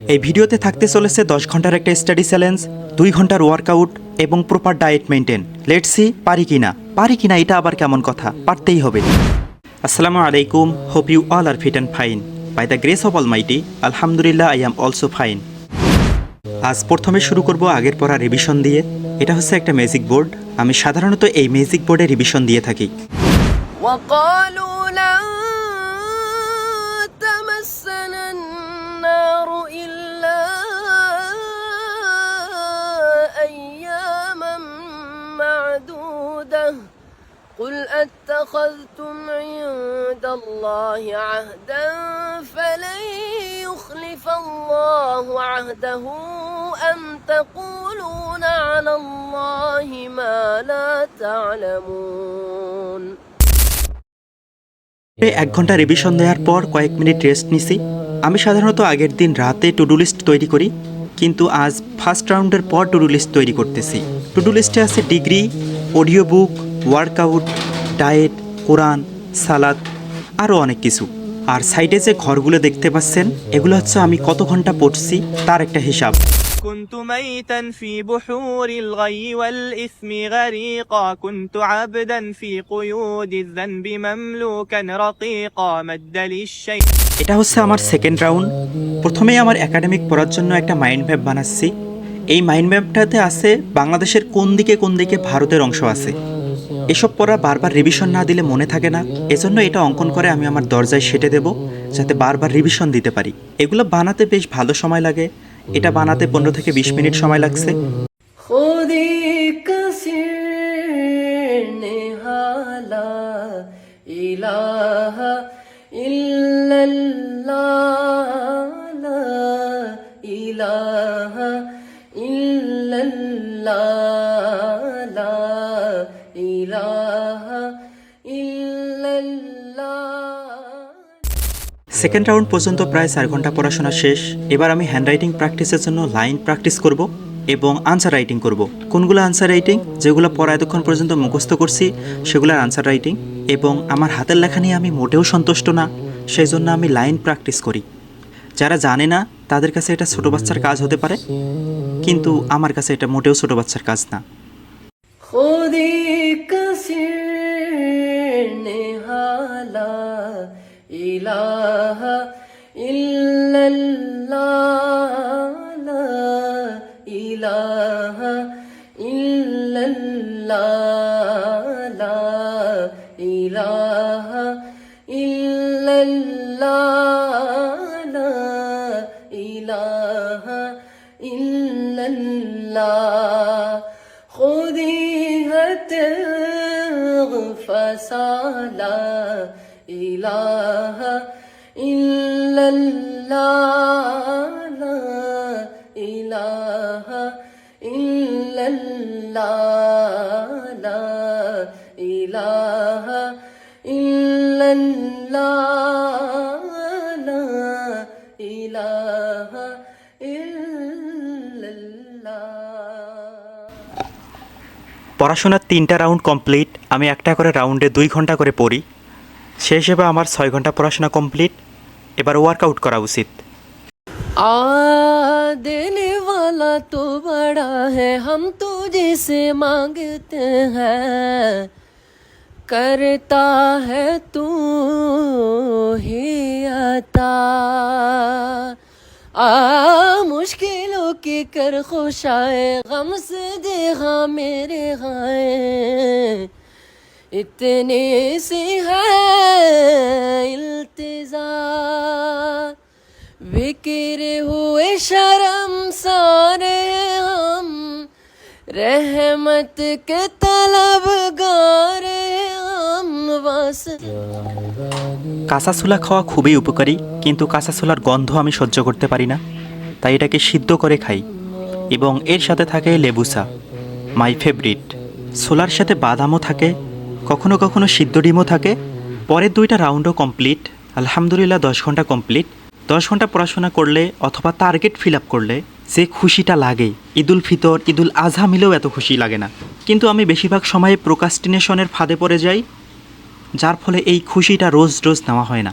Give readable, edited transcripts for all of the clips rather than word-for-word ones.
এই ভিডিওতে থাকতে চলেছে 10 ঘন্টার একটা স্টাডি চ্যালেঞ্জ, 2 ঘন্টার ওয়ার্কআউট এবং proper diet maintain. Let's see পারি কিনা এটা আবার কেমন কথা, পারতেই হবে। আসসালামু আলাইকুম, hope you all are fit and fine. By the grace of almighty, আলহামদুলিল্লাহ আই অ্যাম অলসো ফাইন। আজ প্রথমে শুরু করব আগের পড়া রিভিশন দিয়ে। এটা হচ্ছে একটা ম্যাজিক বোর্ড। আমি সাধারণত এই ম্যাজিক বোর্ডে রিভিশন দিয়ে থাকি। قل أتخذتم عند الله عهدا فلن يخلف الله عهده أم تقولون على الله ما لا تعلمون। 1 ঘন্টা রিভিশন দেওয়ার পর কয়েক মিনিট রেস্ট নিছি। আমি সাধারণত আগের দিন রাতে টু ডু লিস্ট তৈরি করি, কিন্তু আজ ফার্স্ট রাউন্ডের পর টু ডু লিস্ট তৈরি করতেছি। টু ডু লিস্টে আছে degree, audio book, workout, diet, কোরআন, সালাদ, আরও অনেক কিছু। আর সাইডে যে ঘরগুলো দেখতে পাচ্ছেন, এগুলো হচ্ছে আমি কত ঘন্টা পড়ছি তার একটা হিসাব। كنت ميتا في بحور الغي والإثم غريقا كنت عبدا في قيود الذنب مملوكا رقيقا مد لي الشيء। এটা হচ্ছে আমার সেকেন্ড রাউন্ড। প্রথমেই আমার একাডেমিক পড়ার জন্য একটা মাইন্ড ম্যাপ বানাচ্ছি। এই মাইন্ড ম্যাপটাতে আছে বাংলাদেশের কোন দিকে ভারতের অংশ আছে। এসব পড়া বারবার রিভিশন না দিলে মনে থাকে না, এজন্য এটা অঙ্কন করে আমি আমার দরজায় সেটে দেব, যাতে বারবার রিভিশন দিতে পারি। এগুলো বানাতে বেশ ভালো সময় লাগে। এটা বানাতে 15 থেকে 20 মিনিট সময় লাগছে। সেকেন্ড রাউন্ড পর্যন্ত প্রায় 4 ঘন্টা পড়াশোনা শেষ। এবার আমি হ্যান্ডরাইটিং প্র্যাকটিসের জন্য লাইন প্র্যাকটিস করব এবং আনসার রাইটিং করব। কোনগুলো আনসার রাইটিং? যেগুলো পড়া এতক্ষণ পর্যন্ত মুখস্থ করছি সেগুলোর আনসার রাইটিং। এবং আমার হাতের লেখা নিয়ে আমি মোটেও সন্তুষ্ট না, সেই জন্য আমি লাইন প্র্যাকটিস করি। যারা জানে না তাদের কাছে এটা ছোট বাচ্চার কাজ হতে পারে, কিন্তু আমার কাছে এটা মোটেও ছোট বাচ্চার কাজ না। ইলাহা ইল্লাল্লাহ লা ইলাহা ইল্লাল্লাহ লা ইলাহা ইল্লাল্লাহ লা ইলাহা ইল্লাল্লাহ খুদি ফাসালা ইলাহা ইল্লাল্লাহ লা ইলাহা ইল্লাল্লাহ লা ইলাহা ইল্লাল্লাহ লা ইলাহা ইল্লাল্লাহ। পড়াশোনার 3টা রাউন্ড কমপ্লিট। আমি একটা করে রাউন্ডে 2 ঘন্টা করে পড়ি। সেই হিসেবে আমার 6 ঘন্টা পড়াশোনা কমপ্লিট। এবার ওয়ার্কআউট করা উচিত। देने वाला तो बड़ा है, हम तुझे से मांगते हैं, करता है तू ही अता। मुश्किलों की कर खुशाए, गम से दे हाँ मेरे हाय, इतनी सी है इल्तिजा, बिखरे हुए शर्म सारे हम, रहमत के तलबगार हम बस। কাঁচা ছোলা খাওয়া খুবই উপকারী, কিন্তু কাঁচা ছোলার গন্ধ আমি সহ্য করতে পারি না, তাই এটাকে সিদ্ধ করে খাই। এবং এর সাথে থাকে লেবু চা, মাই ফেভারিট। ছোলার সাথে বাদামও থাকে, কখনো কখনো সিদ্ধ ডিমও থাকে। পরের 2টা রাউন্ডও কমপ্লিট। আলহামদুলিল্লাহ 10 ঘন্টা কমপ্লিট। 10 ঘন্টা পড়াশোনা করলে অথবা টার্গেট ফিল আপ করলে যে খুশিটা লাগে, ঈদুল ফিতর, ঈদুল আজহা মিলেও এত খুশি লাগে না। কিন্তু আমি বেশিরভাগ সময়ে প্রোক্রাস্টিনেশনের ফাঁদে পড়ে যাই, যার ফলে এই খুশিটা রোজ রোজ নেওয়া হয় না।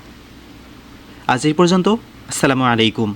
আজ এই পর্যন্ত। আসসালামু আলাইকুম।